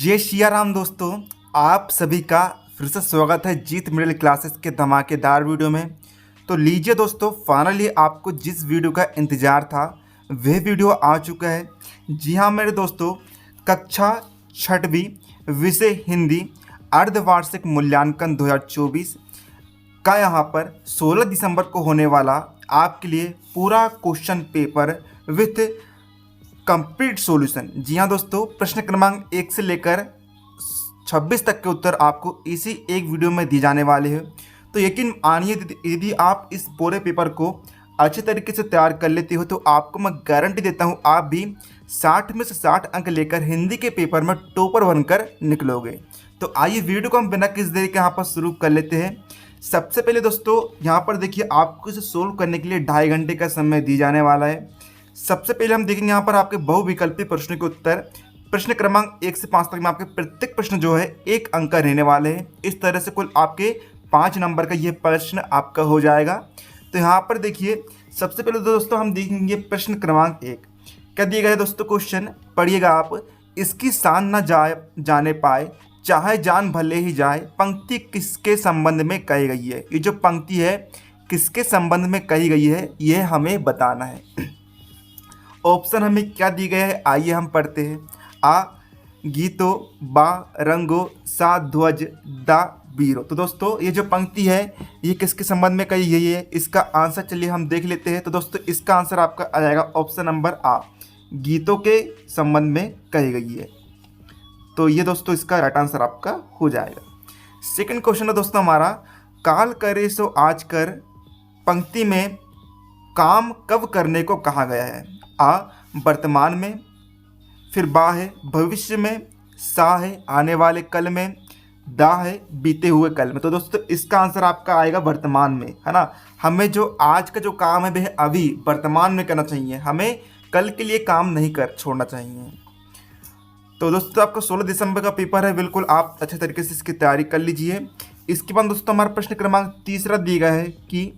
जय सिया राम दोस्तों। आप सभी का फिर से स्वागत है जीत मिडिल क्लासेस के धमाकेदार वीडियो में। तो लीजिए दोस्तों, फाइनली आपको जिस वीडियो का इंतज़ार था वह वीडियो आ चुका है। जी हाँ मेरे दोस्तों, कक्षा छठवीं विषय हिंदी अर्धवार्षिक मूल्यांकन 2024 का यहाँ पर 16 दिसंबर को होने वाला आपके लिए पूरा question paper with complete solution. जी हाँ दोस्तों, प्रश्न क्रमांक 1 से लेकर 26 तक के उत्तर आपको इसी एक वीडियो में दिए जाने वाले हैं। तो यकीन मानिए, यदि आप इस पूरे पेपर को अच्छे तरीके से तैयार कर लेते हो तो आपको मैं गारंटी देता हूँ आप भी 60 में से 60 अंक लेकर हिंदी के पेपर में टॉपर बनकर निकलोगे। तो आइए वीडियो को हम बिना किसी देरी के यहाँ पर शुरू कर लेते हैं। सबसे पहले दोस्तों यहाँ पर देखिए, आपको इसे सोल्व करने के लिए 2.5 घंटे का समय दिया जाने वाला है। सबसे पहले हम देखेंगे यहाँ पर आपके बहुविकल्पी प्रश्नों के उत्तर। प्रश्न क्रमांक 1 से 5 तक में आपके प्रत्येक प्रश्न जो है 1 अंक का रहने वाले हैं। इस तरह से कुल आपके 5 नंबर का यह प्रश्न आपका हो जाएगा। तो यहाँ पर देखिए, सबसे पहले दोस्तों हम देखेंगे प्रश्न क्रमांक 1। क्या दिया गया है दोस्तों क्वेश्चन, पढ़िएगा आप। इसकी शान न जाने पाए चाहे जान भले ही जाए, पंक्ति किसके संबंध में कही गई है। ये जो पंक्ति है किसके संबंध में कही गई है यह हमें बताना है। ऑप्शन हमें क्या दिए गए हैं, आइए हम पढ़ते हैं। आ गीतो, बा रंगो, सा ध्वज, दा वीरो। तो दोस्तों ये जो पंक्ति है ये किसके संबंध में कही गई है, इसका आंसर चलिए हम देख लेते हैं। तो दोस्तों इसका आंसर आपका आ जाएगा ऑप्शन नंबर आ, गीतों के संबंध में कही गई है। तो ये दोस्तों इसका राइट आंसर आपका हो जाएगा। सेकंड क्वेश्चन है दोस्तों हमारा, काल करे सो आज कर पंक्ति में काम कब करने को कहा गया है। आ वर्तमान में, फिर बा है भविष्य में, सा है आने वाले कल में, दा है बीते हुए कल में। तो दोस्तों इसका आंसर आपका आएगा वर्तमान में, है ना। हमें जो आज का जो काम है वह अभी वर्तमान में करना चाहिए, हमें कल के लिए काम नहीं कर छोड़ना चाहिए। तो दोस्तों आपका 16 दिसंबर का पेपर है, बिल्कुल आप अच्छे तरीके से इसकी तैयारी कर लीजिए। इसके बाद दोस्तों हमारा प्रश्न क्रमांक 3 दिया गया है कि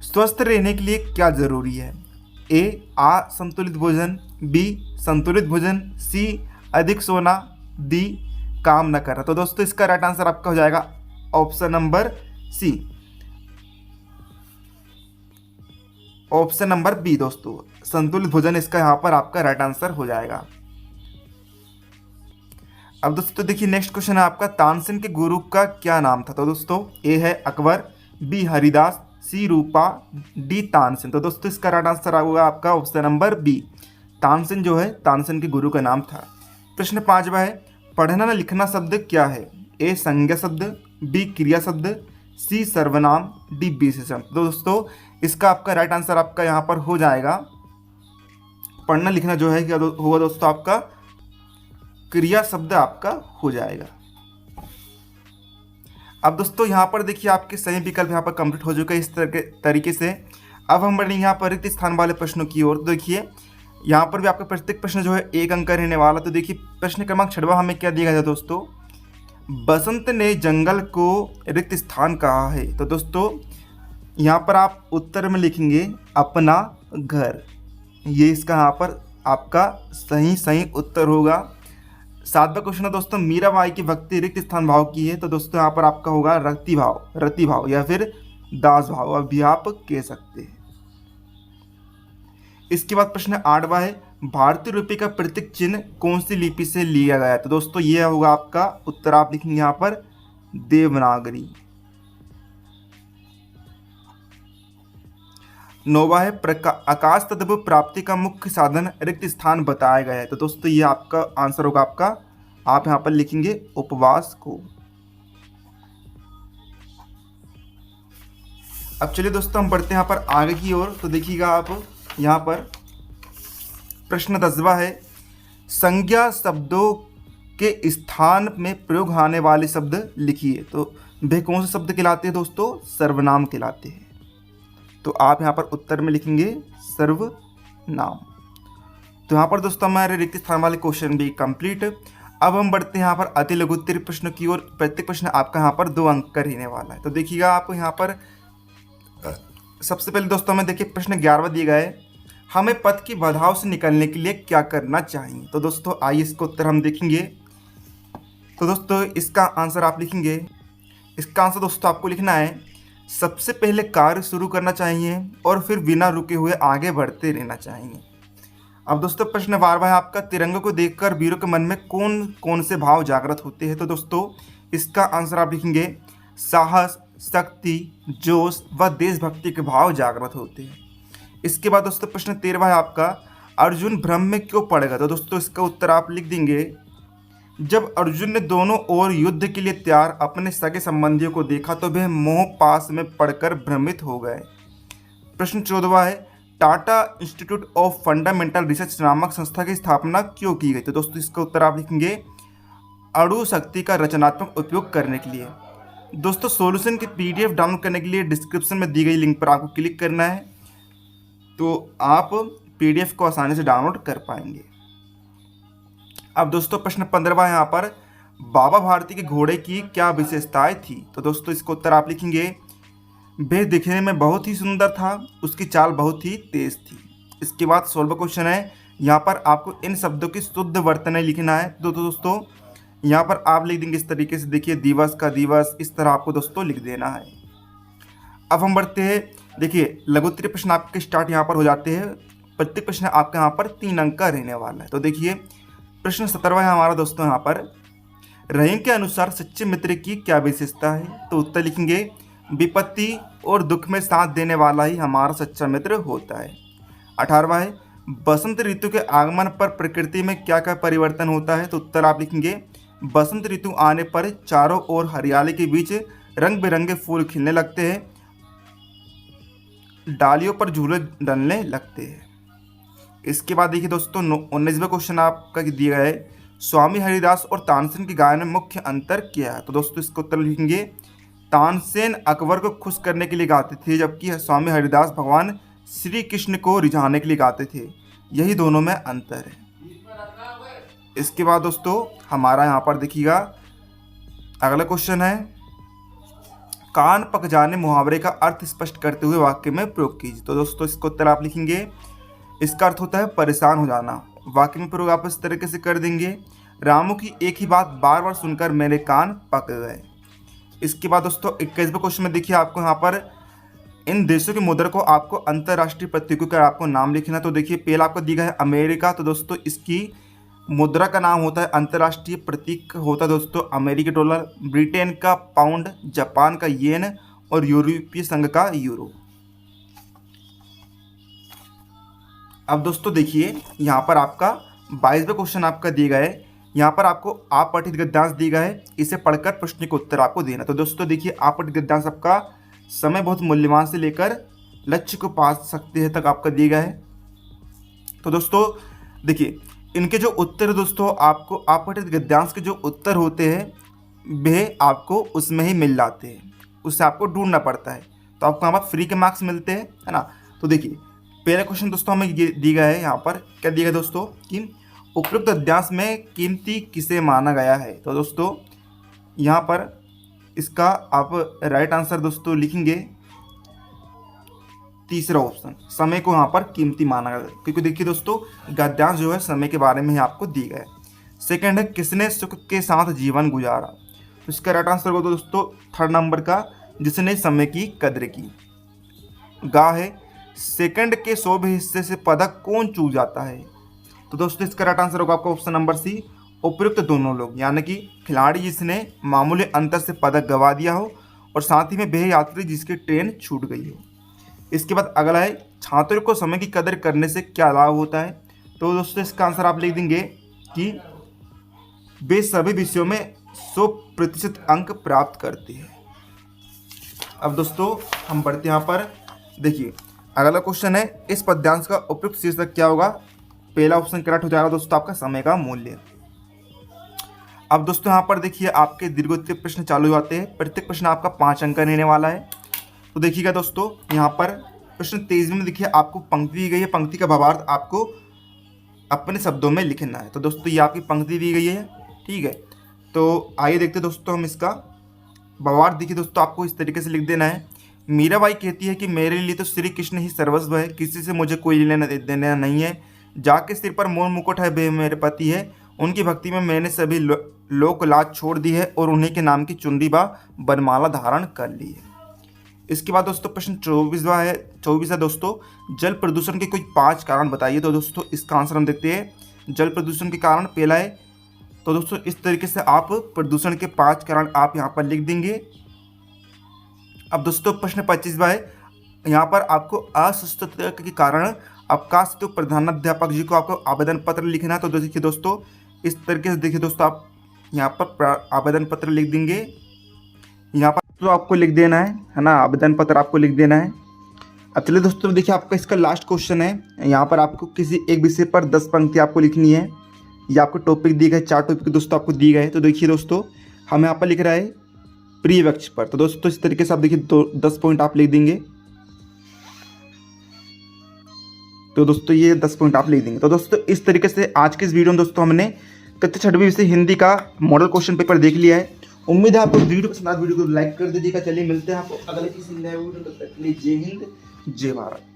स्वस्थ रहने के लिए क्या ज़रूरी है। ए संतुलित भोजन, बी संतुलित भोजन, सी अधिक सोना, डी काम न करना। तो दोस्तों इसका राइट आंसर आपका हो जाएगा option number C, option number B. दोस्तों संतुलित भोजन इसका यहाँ पर आपका राइट आंसर हो जाएगा। अब दोस्तों देखिए नेक्स्ट क्वेश्चन है आपका, तानसेन के गुरु का क्या नाम था। तो दोस्तों ए है अकबर, बी हरिदास, सी रूपा, डी तानसेन। तो दोस्तों इसका राइट आंसर होगा आपका ऑप्शन नंबर बी, तानसेन जो है तानसेन के गुरु का नाम था। प्रश्न 5वां है, पढ़ना न लिखना शब्द क्या है। ए संज्ञा शब्द, बी क्रिया शब्द, सी सर्वनाम, डी विशेषण। तो दोस्तों इसका आपका राइट आंसर आपका यहाँ पर हो जाएगा, पढ़ना लिखना जो है क्या होगा दोस्तों आपका क्रिया शब्द आपका हो जाएगा। अब दोस्तों यहाँ पर देखिए आपके सही विकल्प यहाँ पर कंप्लीट हो चुका है इस तरीके से। अब हम बढ़ेंगे यहाँ पर रिक्त स्थान वाले प्रश्नों की ओर। तो देखिए यहाँ पर भी आपका प्रत्येक प्रश्न जो है 1 अंक रहने वाला। तो देखिए प्रश्न क्रमांक 6वां हमें क्या दिया गया था दोस्तों, बसंत ने जंगल को रिक्त स्थान कहा है। तो दोस्तों यहाँ पर आप उत्तर में लिखेंगे अपना घर, ये इसका यहाँ पर आपका सही उत्तर होगा। 7वां क्वेश्चन है दोस्तों, मीराबाई की भक्ति रिक्त स्थान भाव की है। तो दोस्तों यहाँ पर आपका होगा रति भाव या फिर दास भाव, अभी आप कह सकते हैं। इसके बाद प्रश्न 8वां है, भारतीय रुपये का प्रतीक चिन्ह कौन सी लिपि से लिया गया है। तो दोस्तों ये होगा आपका उत्तर, आप लिखेंगे यहाँ पर देवनागरी। 9वां है, आकाश तत्व प्राप्ति का मुख्य साधन रिक्त स्थान बताया गया है। तो दोस्तों ये आपका आंसर होगा आपका, आप यहाँ पर लिखेंगे उपवास को। अब चलिए दोस्तों हम बढ़ते हैं यहाँ पर आगे की ओर। तो देखिएगा आप यहाँ पर प्रश्न 10वां है, संज्ञा शब्दों के स्थान में प्रयोग आने वाले शब्द लिखिए। तो वे कौन से शब्द कहलाते हैं दोस्तों, सर्वनाम कहलाते हैं। तो आप यहाँ पर उत्तर में लिखेंगे सर्वनाम। तो यहाँ पर दोस्तों हमारे रिक्त स्थान वाले क्वेश्चन भी कंप्लीट। अब हम बढ़ते हैं यहाँ पर अति लघु उत्तरीय प्रश्न की ओर। प्रत्येक प्रश्न आपका यहाँ पर 2 अंक का रहने वाला है। तो देखिएगा आप यहाँ पर सबसे पहले दोस्तों हमें देखिए प्रश्न 11वां दिया गया है, हमें पथ की बाधाओं से निकलने के लिए क्या करना चाहिए। तो दोस्तों आइए इसका उत्तर हम देखेंगे। तो दोस्तों इसका आंसर आप लिखेंगे, इसका आंसर दोस्तों आपको लिखना है, सबसे पहले कार्य शुरू करना चाहिए और फिर बिना रुके हुए आगे बढ़ते रहना चाहिए। अब दोस्तों प्रश्न बार बार आपका, तिरंगे को देखकर वीरों के मन में कौन कौन से भाव जागृत होते हैं? तो दोस्तों इसका आंसर आप लिखेंगे, साहस, शक्ति, जोश व देशभक्ति के भाव जागृत होते हैं। इसके बाद दोस्तों प्रश्न 13 है आपका, अर्जुन भ्रम में क्यों पड़ गया? तो दोस्तों इसका उत्तर आप लिख देंगे, जब अर्जुन ने दोनों ओर युद्ध के लिए तैयार अपने सगे संबंधियों को देखा तो वह मोह पास में पड़कर भ्रमित हो गए। प्रश्न 14 है, Tata institute of fundamental research नामक संस्था की स्थापना क्यों की गई? तो दोस्तों इसका उत्तर आप लिखेंगे, अणु शक्ति का रचनात्मक उपयोग करने के लिए। दोस्तों सॉल्यूशन की पीडीएफ डाउनलोड करने के लिए डिस्क्रिप्शन में दी गई लिंक पर आपको क्लिक करना है, तो आप पीडीएफ को आसानी से डाउनलोड कर पाएंगे। अब दोस्तों प्रश्न 15 है यहाँ पर, बाबा भारती के घोड़े की क्या विशेषताएं थी? तो दोस्तों इसका उत्तर आप लिखेंगे, वह दिखने में बहुत ही सुंदर था, उसकी चाल बहुत ही तेज थी। इसके बाद 16वां क्वेश्चन है, यहाँ पर आपको इन शब्दों की शुद्ध वर्तनी लिखना है। तो दोस्तों यहाँ पर आप लिख देंगे इस तरीके से, देखिए दिवस का दिवस, इस तरह आपको दोस्तों लिख देना है। अब हम बढ़ते हैं, देखिए लघुत्तरीय प्रश्न आपके स्टार्ट यहाँ पर हो जाते हैं। प्रत्येक प्रश्न आपका यहाँ पर 3 अंक का रहने वाला है। तो देखिए प्रश्न 17 है हमारा दोस्तों यहाँ पर, रहीम के अनुसार सच्चे मित्र की क्या विशेषता है? तो उत्तर लिखेंगे, विपत्ति और दुख में साथ देने वाला ही हमारा सच्चा मित्र होता है। 18वां है, बसंत ऋतु के आगमन पर प्रकृति में क्या क्या परिवर्तन होता है? तो उत्तर आप लिखेंगे, बसंत ऋतु आने पर चारों ओर हरियाली के बीच रंग बिरंगे फूल खिलने लगते हैं, डालियों पर झूले डलने लगते हैं। इसके बाद देखिए दोस्तों 19वां क्वेश्चन आपका दिया है, स्वामी हरिदास और तानसेन के गायन में मुख्य अंतर क्या है? तो दोस्तों इसको उत्तर लिखेंगे, तानसेन अकबर को खुश करने के लिए गाते थे, जबकि स्वामी हरिदास भगवान श्री कृष्ण को रिझाने के लिए गाते थे। यही दोनों में अंतर है। इसके बाद दोस्तों हमारा यहाँ पर देखिएगा अगला क्वेश्चन है, कान पक जाने मुहावरे का अर्थ स्पष्ट करते हुए वाक्य में प्रयोग कीजिए। तो दोस्तों इसको उत्तर आप लिखेंगे, इसका अर्थ होता है परेशान हो जाना। वाक्य में प्रयोग आप इस तरीके से कर देंगे, रामू की एक ही बात बार बार सुनकर मेरे कान पक गए। इसके बाद दोस्तों 21वें क्वेश्चन में देखिए आपको यहाँ पर, इन देशों की मुद्रा को आपको अंतर्राष्ट्रीय प्रतीकों का आपको नाम लिखना। तो देखिए पहला आपको दिया है अमेरिका, तो दोस्तों इसकी मुद्रा का नाम होता है, अंतर्राष्ट्रीय प्रतीक होता है दोस्तों अमेरिकी डॉलर, ब्रिटेन का पाउंड, जापान का येन और यूरोपीय संघ का यूरो। अब दोस्तों देखिए यहाँ पर आपका 22वां क्वेश्चन आपका दिया गया है, यहाँ पर आपको आपठित गद्यांश दिया गया है, इसे पढ़कर प्रश्न के उत्तर आपको देना। तो दोस्तों देखिए आपठित गद्यांश आपका समय बहुत मूल्यवान से लेकर लक्ष्य को पा सकते हैं तक आपका दिया गया है। तो दोस्तों देखिए इनके जो उत्तर दोस्तों आपको आपठित गद्यांश के जो उत्तर होते हैं वे आपको उसमें ही मिल जाते हैं, उससे आपको ढूंढना पड़ता है। तो आपको यहाँ पर फ्री के मार्क्स मिलते हैं, है ना। तो देखिए पहला क्वेश्चन दोस्तों हमें ये दिया गया है, यहाँ पर क्या दिया गया दोस्तों कि उपयुक्त गद्यांश में कीमती किसे माना गया है? तो दोस्तों यहाँ पर इसका आप राइट आंसर दोस्तों लिखेंगे तीसरा ऑप्शन, समय को यहाँ पर कीमती माना गया, क्योंकि देखिए दोस्तों गद्यांश जो है समय के बारे में ही आपको दिया गया है। सेकंड है, किसने सुख के साथ जीवन गुजारा? तो इसका राइट आंसर होगा दोस्तों थर्ड नंबर का, जिसने समय की कद्र की। गा है, सेकंड के 100वें हिस्से से पदक कौन चूक जाता है? तो दोस्तों इसका राइट आंसर होगा आपका ऑप्शन नंबर सी, उपयुक्त दोनों लोग, यानी कि खिलाड़ी जिसने मामूली अंतर से पदक गवा दिया हो और साथ ही में वह यात्री जिसकी ट्रेन छूट गई हो। इसके बाद अगला है, छात्रों को समय की कदर करने से क्या लाभ होता है? तो दोस्तों इसका आंसर आप लिख देंगे कि वे सभी विषयों में 100% अंक प्राप्त करते हैं। अब दोस्तों हम बढ़ते यहाँ पर, देखिए अगला क्वेश्चन है, इस पद्यांश का उपयुक्त शीर्षक क्या होगा? पहला ऑप्शन करेक्ट हो जाएगा दोस्तों आपका समय का मूल्य। अब दोस्तों यहाँ पर देखिए आपके दीर्घोत्तरीय प्रश्न चालू हो जाते हैं, प्रत्येक प्रश्न आपका 5 अंक का रहने वाला है। तो देखिएगा दोस्तों यहाँ पर प्रश्न 23 में देखिए आपको पंक्ति दी गई है, पंक्ति का भावार्थ आपको अपने शब्दों में लिखना है। तो दोस्तों ये आपकी पंक्ति दी गई है, ठीक है। तो आइए देखते दोस्तों हम इसका भावार्थ। देखिए दोस्तों आपको इस तरीके से लिख देना है, मीराबाई कहती है कि मेरे लिए तो श्री कृष्ण ही सर्वस्व है, किसी से मुझे कोई लेना देना नहीं है, जाके सिर पर मोर मुकुट है वे मेरे पति है, उनकी भक्ति में मैंने सभी लोक लाज छोड़ दी है और उन्हीं के नाम की चुनरी व बनमाला धारण कर ली है। इसके बाद दोस्तों प्रश्न 24 है दोस्तों, जल प्रदूषण के कोई 5 कारण बताइए। तो दोस्तों इसका आंसर हम देखते हैं। जल प्रदूषण के कारण पहला है, तो दोस्तों इस तरीके से आप प्रदूषण के 5 कारण आप यहाँ पर लिख देंगे। अब दोस्तों प्रश्न 25 है, यहाँ पर आपको अस्वस्थता के कारण अवकाश तो प्रधानाध्यापक जी को आपको आवेदन पत्र लिखना है। तो देखिए दोस्तों इस तरीके से देखिए दोस्तों आप यहाँ पर आवेदन पत्र लिख देंगे। यहाँ पर तो आपको लिख देना है ना, आवेदन पत्र आपको लिख देना है। अब चलिए दोस्तों देखिए आपका इसका लास्ट क्वेश्चन है। यहाँ पर आपको किसी एक विषय पर 10 पंक्ति आपको लिखनी है। ये आपको टॉपिक दी गए, 4 टॉपिक दोस्तों आपको दी गए। तो देखिए दोस्तों हम यहाँ पर लिख रहा है प्रिय वृक्ष पर। तो दोस्तों इस तरीके से आप देखिए 10 पॉइंट आप लिख देंगे। तो दोस्तों ये 10 पॉइंट आप लिख देंगे। तो दोस्तों इस तरीके से आज के इस वीडियो में दोस्तों हमने कक्षा 6वीं विषय हिंदी का मॉडल क्वेश्चन पेपर देख लिया है। उम्मीद है आपको वीडियो पसंद आया, वीडियो को लाइक कर दीजिएगा। चलिए मिलते हैं आपको अगले किसी नए वीडियो में, तब तक के लिए जय हिंद जय भारत।